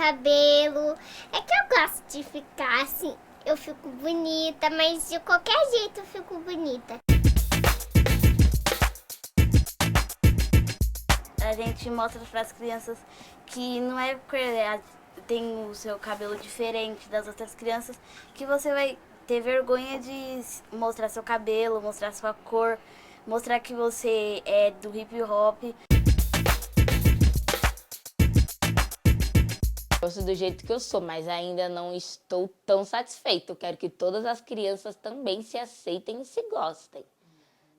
cabelo. É que eu gosto de ficar assim, eu fico bonita, mas de qualquer jeito eu fico bonita. A gente mostra para as crianças que não é porque tem o seu cabelo diferente das outras crianças que você vai ter vergonha de mostrar seu cabelo, mostrar sua cor, mostrar que você é do hip hop. Gosto do jeito que eu sou, mas ainda não estou tão satisfeita. Eu quero que todas as crianças também se aceitem e se gostem.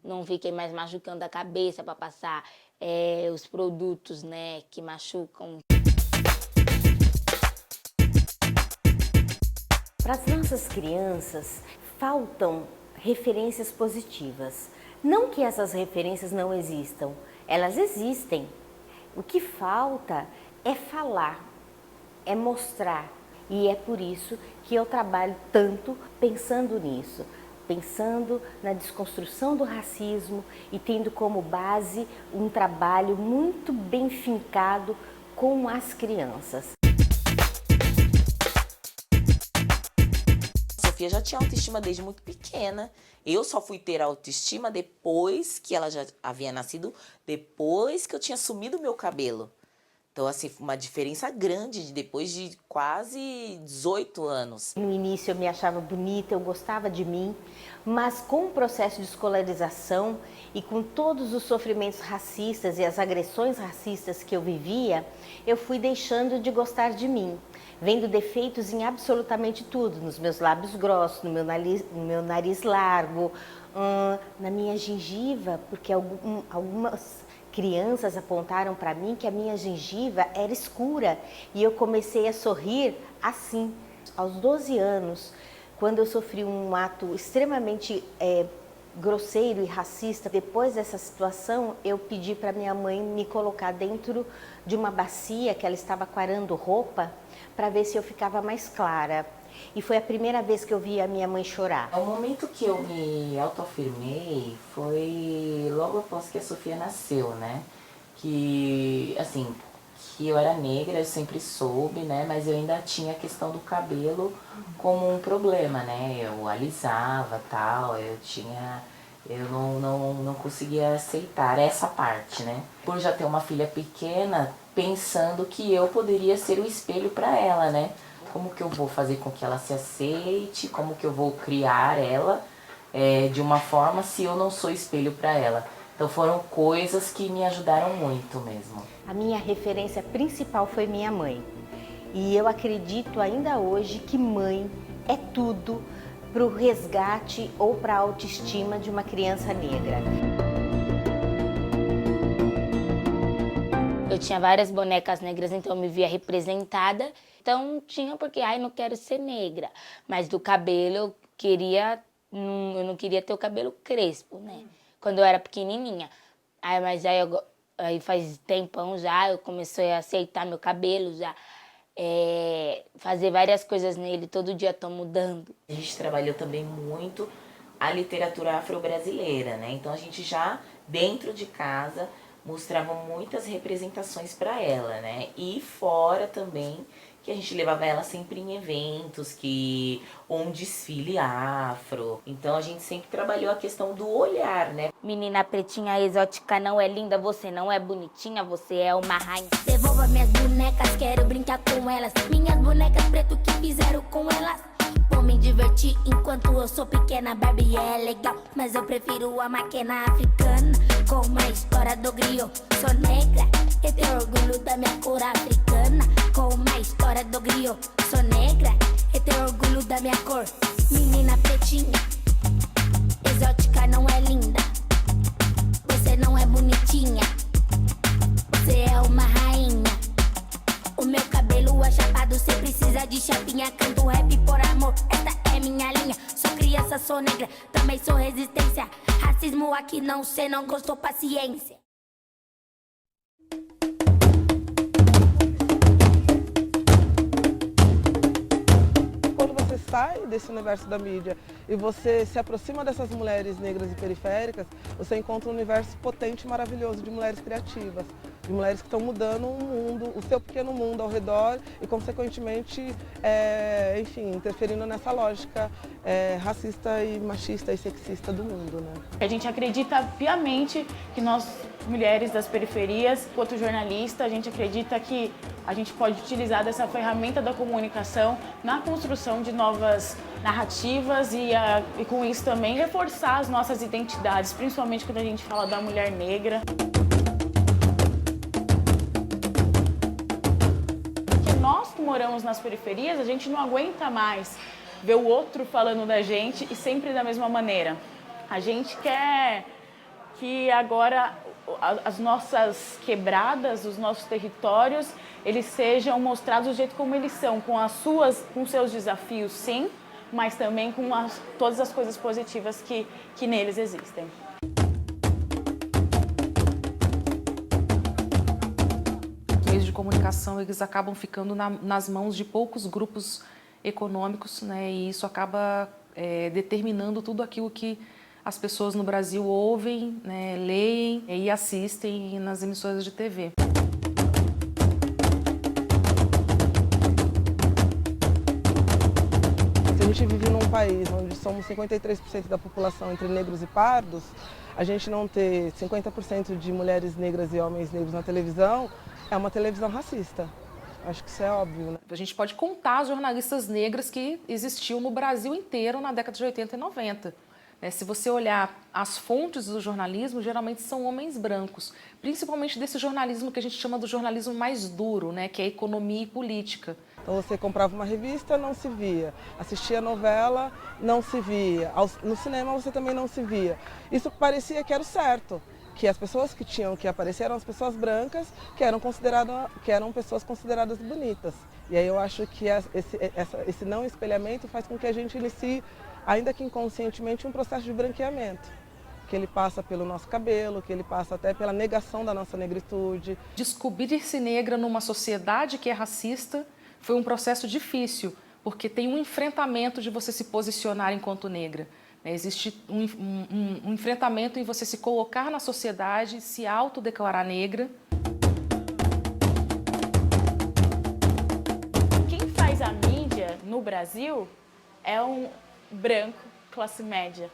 Não fiquem mais machucando a cabeça para passar os produtos, né, que machucam. Para as nossas crianças, faltam referências positivas. Não que essas referências não existam, elas existem. O que falta é falar, é mostrar. E é por isso que eu trabalho tanto pensando nisso, pensando na desconstrução do racismo e tendo como base um trabalho muito bem fincado com as crianças. Sofia já tinha autoestima desde muito pequena. Eu só fui ter autoestima depois que ela já havia nascido, depois que eu tinha assumido o meu cabelo. Então, assim, uma diferença grande depois de quase 18 anos. No início eu me achava bonita, eu gostava de mim, mas com o processo de escolarização e com todos os sofrimentos racistas e as agressões racistas que eu vivia, eu fui deixando de gostar de mim, vendo defeitos em absolutamente tudo, nos meus lábios grossos, no meu nariz largo, na minha gengiva, porque algumas crianças apontaram para mim que a minha gengiva era escura e eu comecei a sorrir assim. Aos 12 anos, quando eu sofri um ato extremamente grosseiro e racista, depois dessa situação eu pedi para minha mãe me colocar dentro de uma bacia que ela estava quarando roupa para ver se eu ficava mais clara. E foi a primeira vez que eu vi a minha mãe chorar. O momento que eu me autoafirmei foi logo após que a Sofia nasceu, né? Que, assim, que eu era negra, eu sempre soube, né? Mas eu ainda tinha a questão do cabelo como um problema, né? Eu alisava, tal, eu não conseguia aceitar essa parte, né? Por já ter uma filha pequena, pensando que eu poderia ser o espelho para ela, né? Como que eu vou fazer com que ela se aceite, como que eu vou criar ela de uma forma se eu não sou espelho para ela. Então foram coisas que me ajudaram muito mesmo. A minha referência principal foi minha mãe. E eu acredito ainda hoje que mãe é tudo para o resgate ou para a autoestima de uma criança negra. Eu tinha várias bonecas negras, então eu me via representada. Então tinha porque, não quero ser negra. Mas do cabelo eu não queria ter o cabelo crespo, né? Quando eu era pequenininha. Aí faz tempão já, eu comecei a aceitar meu cabelo já. Fazer várias coisas nele, todo dia tô mudando. A gente trabalhou também muito a literatura afro-brasileira, né? Então a gente já, dentro de casa, mostrava muitas representações para ela, né? E fora também, que a gente levava ela sempre em eventos, um desfile afro. Então a gente sempre trabalhou a questão do olhar, né? Menina pretinha exótica não é linda, você não é bonitinha, você é uma rainha. Devolva minhas bonecas, quero brincar com elas. Minhas bonecas preto que fizeram com elas. Vou me divertir enquanto eu sou pequena. Barbie é legal, mas eu prefiro a máquina africana. Com a história do griot, sou negra e tenho orgulho da minha cor africana. Com a história do griot, sou negra e tenho orgulho da minha cor. Menina pretinha, exótica não é linda. Você não é bonitinha, você é uma rainha. O meu cabelo é chapado, cê precisa de chapinha. Canto rap por amor, esta é minha linha. Sou criança, sou negra, também sou resistência. Racismo aqui não, cê não gostou, paciência. Quando você está sai desse universo da mídia e você se aproxima dessas mulheres negras e periféricas, você encontra um universo potente e maravilhoso de mulheres criativas, de mulheres que estão mudando o mundo, o seu pequeno mundo ao redor e, consequentemente, enfim, interferindo nessa lógica racista e machista e sexista do mundo, né? A gente acredita piamente que nós, mulheres das periferias, enquanto jornalista, a gente acredita que a gente pode utilizar dessa ferramenta da comunicação na construção de novas narrativas e com isso também reforçar as nossas identidades, principalmente quando a gente fala da mulher negra. Nós que moramos nas periferias, a gente não aguenta mais ver o outro falando da gente e sempre da mesma maneira. A gente quer que agora as nossas quebradas, os nossos territórios, eles sejam mostrados do jeito como eles são, com seus desafios, sim, mas também com todas as coisas positivas que neles existem. Meios de comunicação, eles acabam ficando nas mãos de poucos grupos econômicos, né? E isso acaba determinando tudo aquilo que as pessoas no Brasil ouvem, né, leem e assistem nas emissoras de TV. Se a gente vive num país onde somos 53% da população entre negros e pardos, a gente não ter 50% de mulheres negras e homens negros na televisão é uma televisão racista. Acho que isso é óbvio, né? A gente pode contar as jornalistas negras que existiam no Brasil inteiro na década de 80 e 90. Se você olhar as fontes do jornalismo, geralmente são homens brancos, principalmente desse jornalismo que a gente chama do jornalismo mais duro, né, que é economia e política. Então você comprava uma revista, não se via. Assistia novela, não se via. No cinema você também não se via. Isso parecia que era o certo, que as pessoas que tinham que aparecer eram as pessoas brancas, que eram pessoas consideradas bonitas. E aí eu acho que esse não espelhamento faz com que a gente inicie, ainda que inconscientemente, um processo de branqueamento, que ele passa pelo nosso cabelo, que ele passa até pela negação da nossa negritude. Descobrir-se negra numa sociedade que é racista foi um processo difícil, porque tem um enfrentamento de você se posicionar enquanto negra. Existe um enfrentamento em você se colocar na sociedade, se autodeclarar negra. Quem faz a mídia no Brasil é um branco classe média.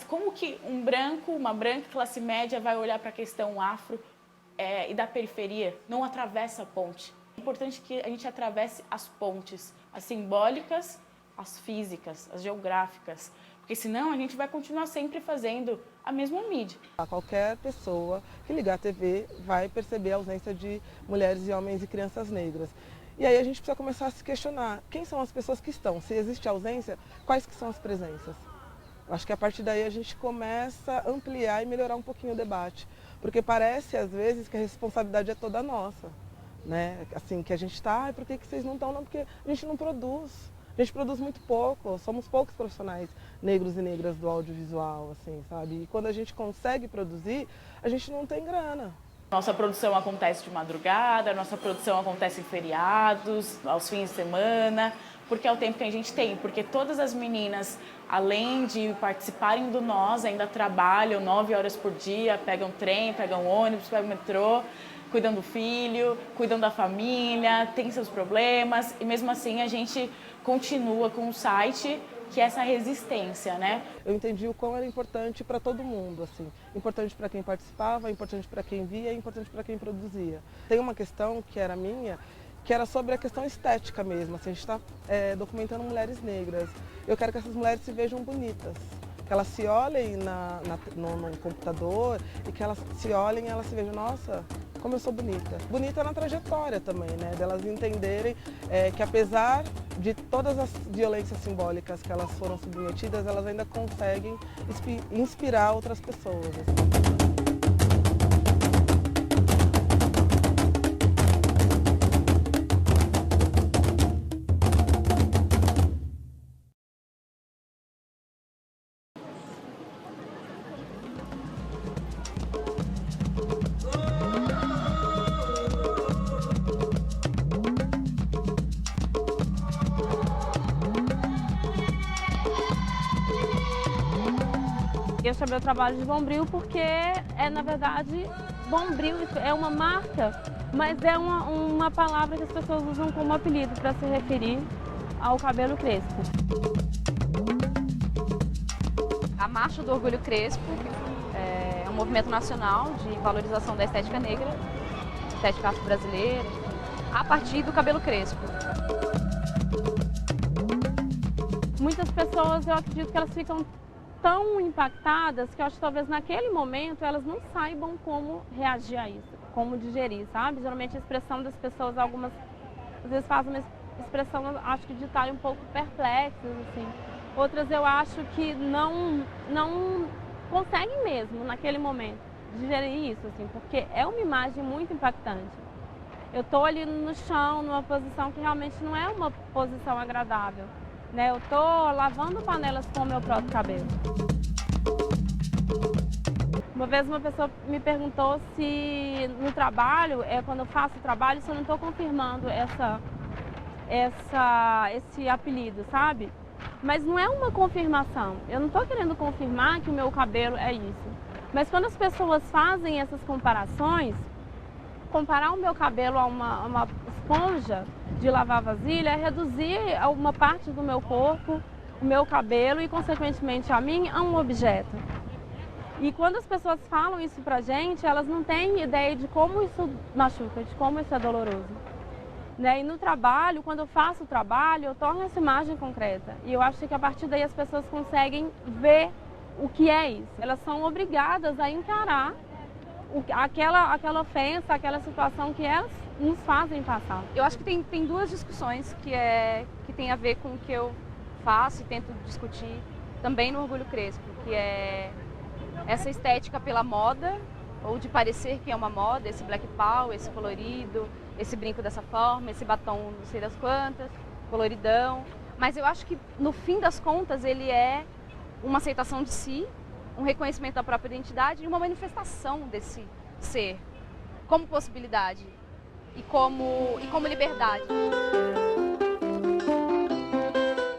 Como que uma branca classe média vai olhar para a questão afro e da periferia? Não atravessa a ponte. É importante que a gente atravesse as pontes, as simbólicas, as físicas, as geográficas, porque senão a gente vai continuar sempre fazendo a mesma mídia. Qualquer pessoa que ligar a TV vai perceber a ausência de mulheres e homens e crianças negras. E aí a gente precisa começar a se questionar quem são as pessoas que estão. Se existe ausência, quais que são as presenças? Acho que a partir daí a gente começa a ampliar e melhorar um pouquinho o debate. Porque parece, às vezes, que a responsabilidade é toda nossa. Né? Assim, que a gente está, por que vocês não estão? Não, porque a gente não produz. A gente produz muito pouco, somos poucos profissionais negros e negras do audiovisual, assim, sabe? E quando a gente consegue produzir, a gente não tem grana. Nossa produção acontece de madrugada, nossa produção acontece em feriados, aos fins de semana, porque é o tempo que a gente tem. Porque todas as meninas, além de participarem do Nós, ainda trabalham 9 horas por dia, pegam trem, pegam ônibus, pegam metrô, cuidam do filho, cuidam da família, têm seus problemas e mesmo assim a gente continua com o site, que é essa resistência, né? Eu entendi o quão era importante para todo mundo, assim. Importante para quem participava, importante para quem via, importante para quem produzia. Tem uma questão que era minha, que era sobre a questão estética mesmo. Assim, a gente está documentando mulheres negras. Eu quero que essas mulheres se vejam bonitas. Que elas se olhem no computador e que elas se olhem e elas se vejam, nossa, como eu sou bonita. Bonita na trajetória também, né? Delas entenderem que apesar de todas as violências simbólicas que elas foram submetidas, elas ainda conseguem inspirar outras pessoas. Assim. Eu chamei o trabalho de Bombril porque na verdade, Bombril é uma marca, mas é uma palavra que as pessoas usam como apelido para se referir ao cabelo crespo. A Marcha do Orgulho Crespo é um movimento nacional de valorização da estética negra, estética afro-brasileira, a partir do cabelo crespo. Muitas pessoas, eu acredito que elas ficam tão impactadas que eu acho que talvez naquele momento elas não saibam como reagir a isso, como digerir, sabe? Geralmente a expressão das pessoas, algumas às vezes fazem uma expressão, acho que de estarem um pouco perplexas, assim. Outras eu acho que não conseguem mesmo, naquele momento, digerir isso, assim, porque é uma imagem muito impactante. Eu estou ali no chão, numa posição que realmente não é uma posição agradável, né? Eu estou lavando panelas com o meu próprio cabelo. Uma vez uma pessoa me perguntou se no trabalho, quando eu faço o trabalho, se eu não estou confirmando esse apelido, sabe? Mas não é uma confirmação. Eu não estou querendo confirmar que o meu cabelo é isso. Mas quando as pessoas fazem essas comparações, comparar o meu cabelo a uma esponja de lavar vasilha é reduzir uma parte do meu corpo, o meu cabelo e, consequentemente, a mim, a um objeto. E quando as pessoas falam isso pra gente, elas não têm ideia de como isso machuca, de como isso é doloroso. Né? E no trabalho, quando eu faço o trabalho, eu torno essa imagem concreta. E eu acho que a partir daí as pessoas conseguem ver o que é isso. Elas são obrigadas a encarar aquela ofensa, aquela situação que elas nos fazem passar. Eu acho que tem duas discussões que tem a ver com o que eu faço e tento discutir também no Orgulho Crespo, que é essa estética pela moda, ou de parecer que é uma moda, esse black power, esse colorido, esse brinco dessa forma, esse batom não sei das quantas, coloridão. Mas eu acho que no fim das contas ele é uma aceitação de si, um reconhecimento da própria identidade e uma manifestação desse ser como possibilidade e como liberdade.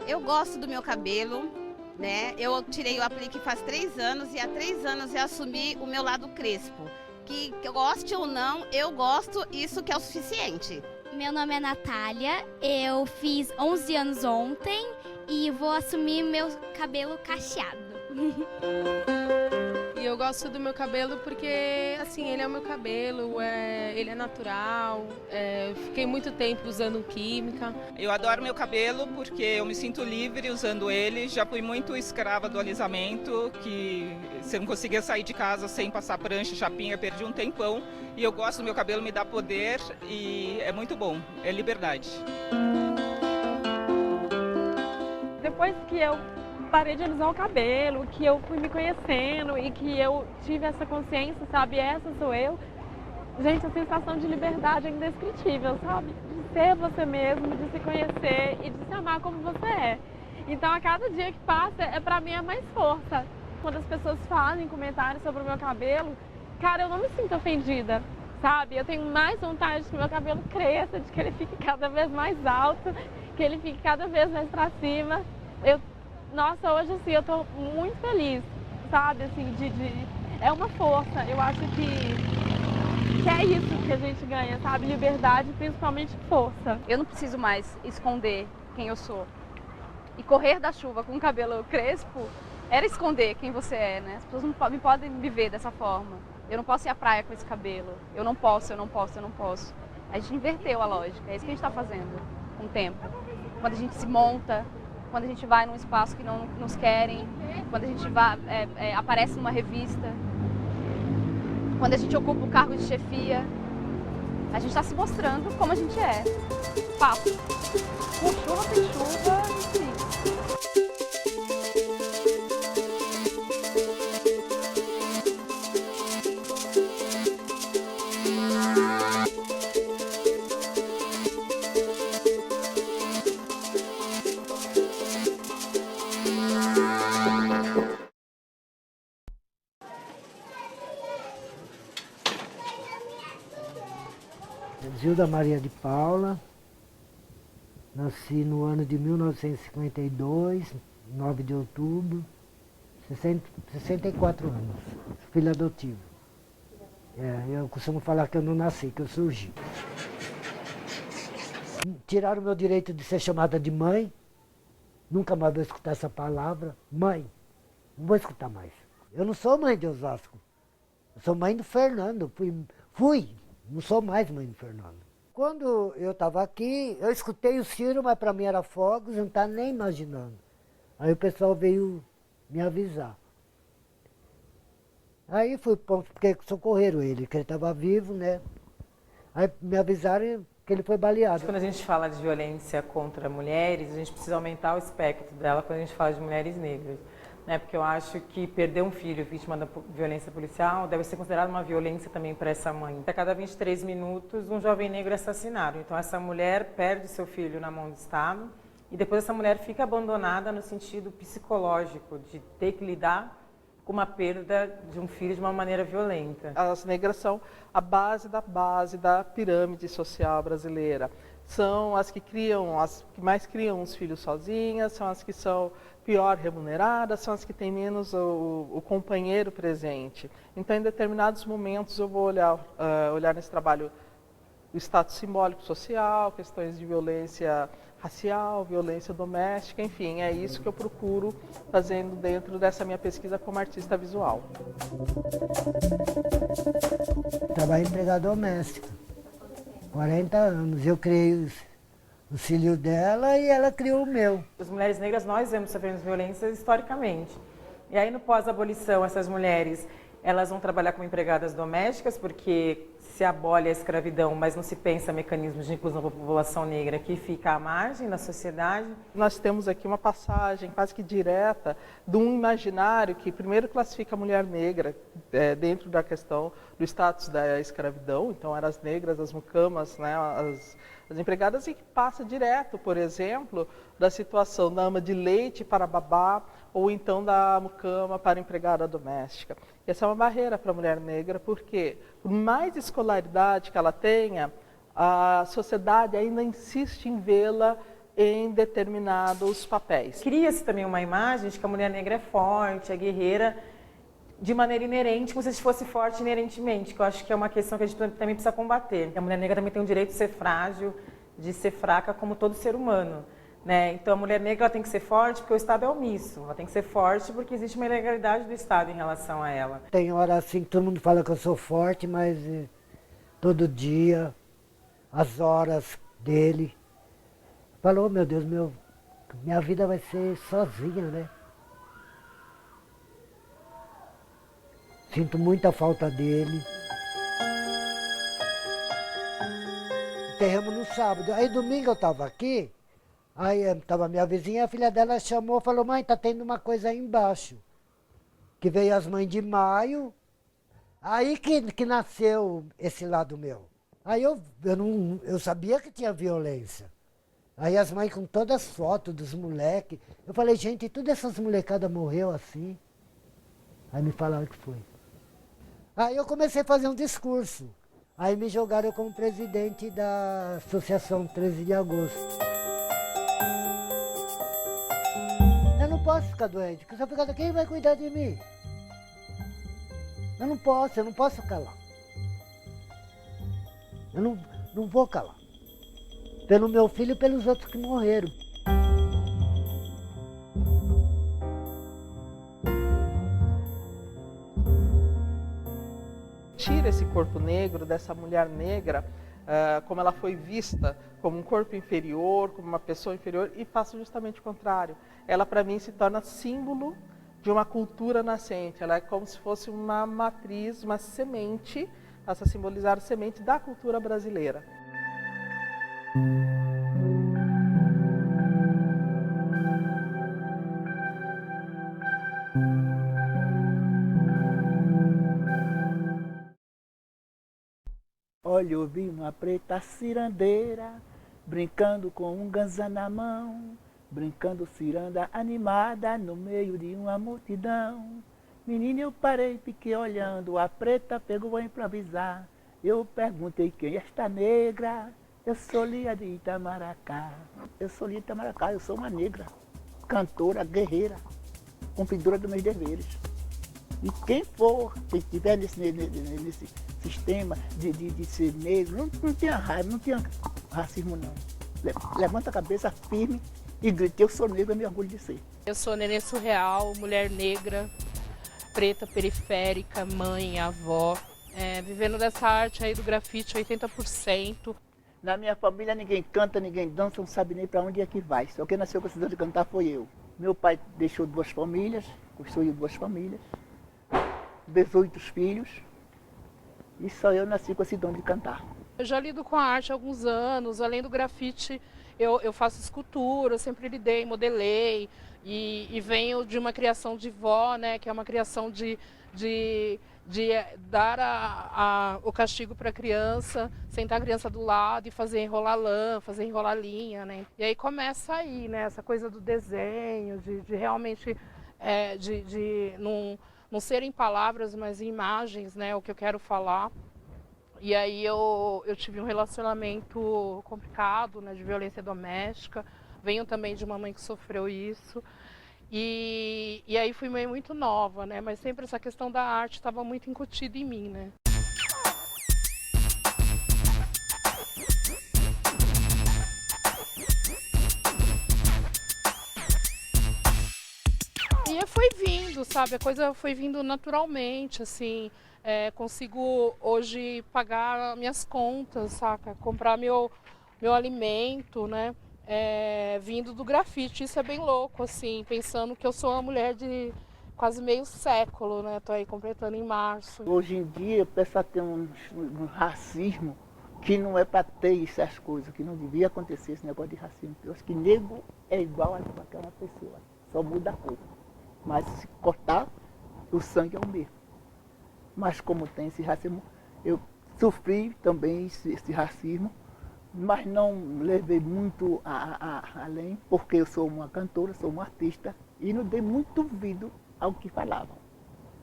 Eu gosto do meu cabelo, né? Eu tirei o aplique faz 3 anos e há 3 anos eu assumi o meu lado crespo. Que eu goste ou não, eu gosto, isso que é o suficiente. Meu nome é Natália, eu fiz 11 anos ontem e vou assumir meu cabelo cacheado. E eu gosto do meu cabelo porque, assim, ele é o meu cabelo, ele é natural, fiquei muito tempo usando química. Eu adoro meu cabelo porque eu me sinto livre usando ele, já fui muito escrava do alisamento, que você não conseguia sair de casa sem passar prancha, chapinha, perdi um tempão. E eu gosto do meu cabelo, me dá poder e é muito bom, é liberdade. Depois que eu parei de alisar o cabelo, que eu fui me conhecendo e que eu tive essa consciência, sabe? Essa sou eu. Gente, a sensação de liberdade é indescritível, sabe? De ser você mesmo, de se conhecer e de se amar como você é. Então, a cada dia que passa, pra mim é mais força. Quando as pessoas fazem comentários sobre o meu cabelo, cara, eu não me sinto ofendida, sabe? Eu tenho mais vontade de que o meu cabelo cresça, de que ele fique cada vez mais alto, que ele fique cada vez mais pra cima. Nossa, hoje assim, eu tô muito feliz, sabe, assim, é uma força, eu acho que é isso que a gente ganha, sabe, liberdade e principalmente força. Eu não preciso mais esconder quem eu sou. E correr da chuva com o cabelo crespo era esconder quem você é, né? As pessoas não podem me ver dessa forma. Eu não posso ir à praia com esse cabelo, eu não posso. A gente inverteu a lógica, é isso que a gente tá fazendo com o tempo. Quando a gente se monta, quando a gente vai num espaço que não nos querem, quando a gente aparece numa revista, quando a gente ocupa o cargo de chefia, a gente está se mostrando como a gente é. Papo. Com chuva, sem chuva, sim. Zilda Maria de Paula, nasci no ano de 1952, 9 de outubro. 64 anos, filho adotivo. Eu costumo falar que eu não nasci, que eu surgi. Tiraram o meu direito de ser chamada de mãe. Nunca mais vou escutar essa palavra. Mãe. Não vou escutar mais. Eu não sou mãe de Osasco. Eu sou mãe do Fernando. Fui. Não sou mais mãe do Fernando. Quando eu estava aqui, eu escutei o Ciro, mas para mim era fogos, eu não estava nem imaginando. Aí o pessoal veio me avisar. Aí fui, porque socorreram ele, que ele estava vivo, né? Aí me avisaram que ele foi baleado. Quando a gente fala de violência contra mulheres, a gente precisa aumentar o espectro dela quando a gente fala de mulheres negras. Né? Porque eu acho que perder um filho vítima da violência policial deve ser considerado uma violência também para essa mãe. A cada 23 minutos, um jovem negro é assassinado. Então essa mulher perde seu filho na mão do Estado e depois essa mulher fica abandonada no sentido psicológico de ter que lidar com uma perda de um filho de uma maneira violenta. As negras são a base da pirâmide social brasileira. São as que mais criam os filhos sozinhas, são as que são pior remuneradas, são as que têm menos o companheiro presente. Então, em determinados momentos, eu vou olhar nesse trabalho o status simbólico social, questões de violência racial, violência doméstica, enfim, é isso que eu procuro fazendo dentro dessa minha pesquisa como artista visual. Trabalho em empregada doméstica, 40 anos. Eu criei os filhos dela e ela criou o meu. As mulheres negras, nós vemos sofrendo violências historicamente. E aí, no pós-abolição, essas mulheres, elas vão trabalhar como empregadas domésticas, porque se abole a escravidão, mas não se pensa mecanismos de inclusão da população negra que fica à margem da sociedade. Nós temos aqui uma passagem quase que direta de um imaginário que primeiro classifica a mulher negra dentro da questão do status da escravidão, então eram as negras, as mucamas, né, as empregadas, e que passa direto, por exemplo, da situação da ama de leite para babá, ou então da mucama para empregada doméstica. Essa é uma barreira para a mulher negra, porque por mais escolaridade que ela tenha, a sociedade ainda insiste em vê-la em determinados papéis. Cria-se também uma imagem de que a mulher negra é forte, é guerreira, de maneira inerente, como se fosse forte inerentemente, que eu acho que é uma questão que a gente também precisa combater. A mulher negra também tem o direito de ser frágil, de ser fraca, como todo ser humano. Né? Então a mulher negra ela tem que ser forte porque o Estado é omisso, ela tem que ser forte porque existe uma ilegalidade do Estado em relação a ela. Tem hora assim que todo mundo fala que eu sou forte, mas todo dia, as horas dele, falou, meu Deus, minha vida vai ser sozinha, né? Sinto muita falta dele. Enterramos no sábado, aí domingo eu estava aqui. Aí estava minha vizinha, a filha dela chamou, falou, mãe, tá tendo uma coisa aí embaixo. Que veio as mães de maio, aí que nasceu esse lado meu. Aí eu sabia que tinha violência. Aí as mães com todas as fotos dos moleques. Eu falei, gente, todas essas molecadas morreu assim. Aí me falaram que foi. Aí eu comecei a fazer um discurso. Aí me jogaram como presidente da Associação 13 de Agosto. Eu não posso ficar doente, porque se eu ficar doente, quem vai cuidar de mim? Eu não posso calar. Eu não vou calar. Pelo meu filho e pelos outros que morreram. Tira esse corpo negro dessa mulher negra, como ela foi vista, como um corpo inferior, como uma pessoa inferior, e faço justamente o contrário. Ela, para mim, se torna símbolo de uma cultura nascente. Ela é como se fosse uma matriz, uma semente, passa a simbolizar a semente da cultura brasileira. Olha, eu vi uma preta cirandeira, brincando com um ganza na mão, brincando ciranda animada no meio de uma multidão. Menino, eu parei, fiquei olhando, a preta pegou a improvisar. Eu perguntei quem é esta negra, eu sou Lia de Itamaracá. Eu sou Lia de Itamaracá, eu sou uma negra, cantora, guerreira, cumpridora dos meus deveres. E quem estiver nesse sistema de ser negro, não tenha raiva, não tenha racismo não. Levanta a cabeça firme e grite, eu sou negro, eu me orgulho de ser. Eu sou Nenê Surreal, mulher negra, preta, periférica, mãe, avó, vivendo dessa arte aí do grafite 80%. Na minha família ninguém canta, ninguém dança, não sabe nem para onde é que vai. Só quem nasceu com esse dom de cantar foi eu. Meu pai deixou 2 famílias, construiu 2 famílias, 18 filhos, e só eu nasci com esse dom de cantar. Eu já lido com a arte há alguns anos, além do grafite, eu faço escultura, eu sempre lidei, modelei, e venho de uma criação de vó, né, que é uma criação de dar o castigo para a criança, sentar a criança do lado e fazer enrolar lã, fazer enrolar linha, né? E aí começa aí, né, essa coisa do desenho, de realmente, não serem palavras, mas imagens, né, o que eu quero falar. E aí eu tive um relacionamento complicado, né, de violência doméstica, venho também de uma mãe que sofreu isso. E aí fui mãe muito nova, né? Mas sempre essa questão da arte estava muito incutida em mim, né? E foi vindo, sabe? A coisa foi vindo naturalmente, assim. Consigo hoje pagar minhas contas, saca? Comprar meu alimento, né? Vindo do grafite, isso é bem louco, assim, pensando que eu sou uma mulher de quase meio século, né? Tô aí completando em março. Hoje em dia, o pessoal tem um racismo que não é para ter essas coisas, que não devia acontecer esse negócio de racismo. Eu acho que negro é igual a qualquer pessoa, só muda a cor. Mas se cortar, o sangue é o mesmo. Mas como tem esse racismo, eu sofri também esse racismo, mas não levei muito além, porque eu sou uma cantora, sou uma artista, e não dei muito ouvido ao que falavam.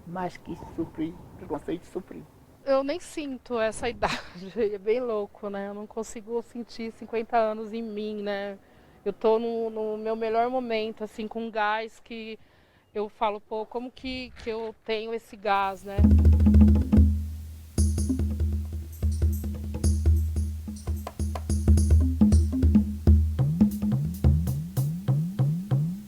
Mas que sofri, preconceito sofri. Eu nem sinto essa idade, é bem louco, né? Eu não consigo sentir 50 anos em mim, né? Eu tô no meu melhor momento, assim, com gás que eu falo, pô, como que eu tenho esse gás, né?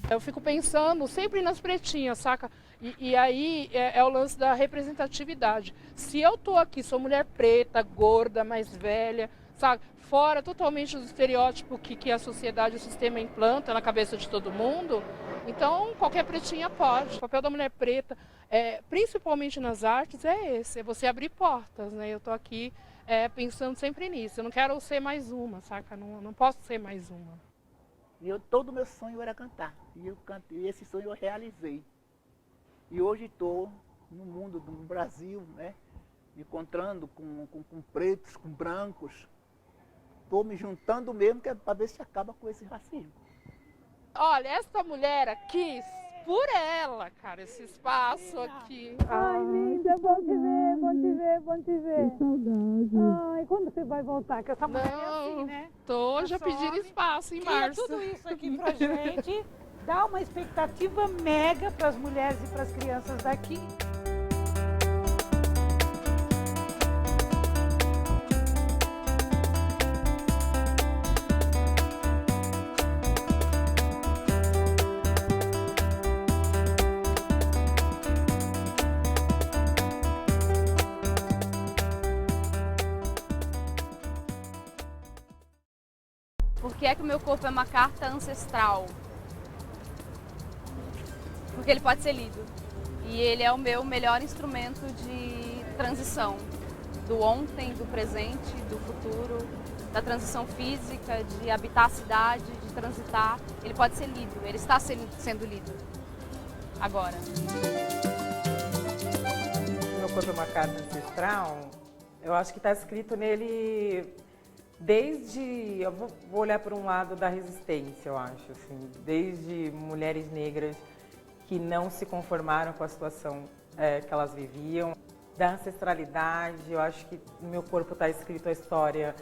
Eu fico pensando sempre nas pretinhas, saca? E aí é o lance da representatividade. Se eu tô aqui, sou mulher preta, gorda, mais velha, sabe? Fora totalmente do estereótipo que a sociedade, o sistema implanta na cabeça de todo mundo, então qualquer pretinha pode. O papel da mulher preta, principalmente nas artes, é esse, é você abrir portas, né? Eu tô aqui pensando sempre nisso. Eu não quero ser mais uma, saca? Não posso ser mais uma. Todo meu sonho era cantar, e eu cantei, e esse sonho eu realizei. E hoje estou no mundo, no Brasil, né, me encontrando com pretos, com brancos. Estou me juntando mesmo para ver se acaba com esse racismo. Olha, essa mulher aqui, por ela, cara, esse espaço aqui. Ai, linda, bom te ver, bom te ver, bom te ver. Que saudade. Ai, quando você vai voltar? Que essa mulher é assim, né? Tô já pedindo espaço em março. Tudo isso aqui pra gente, dá uma expectativa mega para as mulheres e para as crianças daqui. Por que é que o meu corpo é uma carta ancestral? Porque ele pode ser lido. E ele é o meu melhor instrumento de transição. Do ontem, do presente, do futuro, da transição física, de habitar a cidade, de transitar. Ele pode ser lido, ele está sendo lido agora. Meu corpo é uma carta ancestral, eu acho que está escrito nele desde, eu vou olhar por um lado da resistência, eu acho, assim, desde mulheres negras que não se conformaram com a situação que elas viviam, da ancestralidade, eu acho que no meu corpo está escrito a história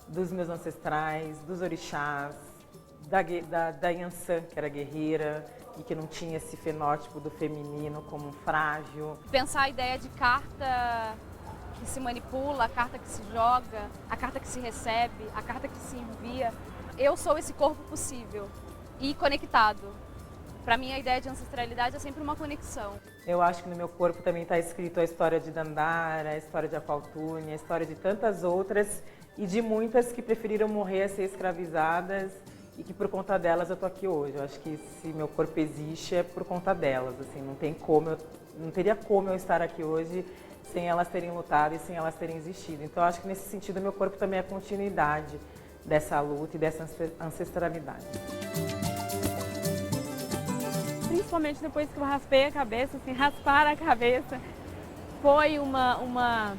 dos meus ancestrais, dos orixás, da Yansan, que era guerreira e que não tinha esse fenótipo do feminino como frágil. Pensar a ideia de carta que se manipula, a carta que se joga, a carta que se recebe, a carta que se envia. Eu sou esse corpo possível e conectado. Para mim, a ideia de ancestralidade é sempre uma conexão. Eu acho que no meu corpo também está escrito a história de Dandara, a história de Aqualtune, a história de tantas outras e de muitas que preferiram morrer a ser escravizadas e que por conta delas eu tô aqui hoje. Eu acho que se meu corpo existe é por conta delas, assim, não teria como eu estar aqui hoje sem elas terem lutado e sem elas terem existido. Então eu acho que nesse sentido meu corpo também é a continuidade dessa luta e dessa ancestralidade. Principalmente depois que eu raspei a cabeça, assim, raspar a cabeça foi uma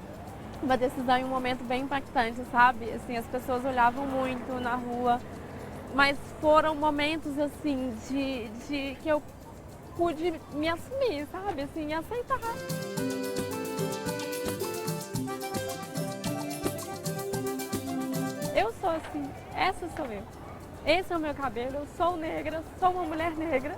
decisão e um momento bem impactante, sabe? Assim, as pessoas olhavam muito na rua, mas foram momentos assim de que eu pude me assumir, sabe? Assim, aceitar. Eu sou assim, essa sou eu. Esse é o meu cabelo, eu sou negra, sou uma mulher negra.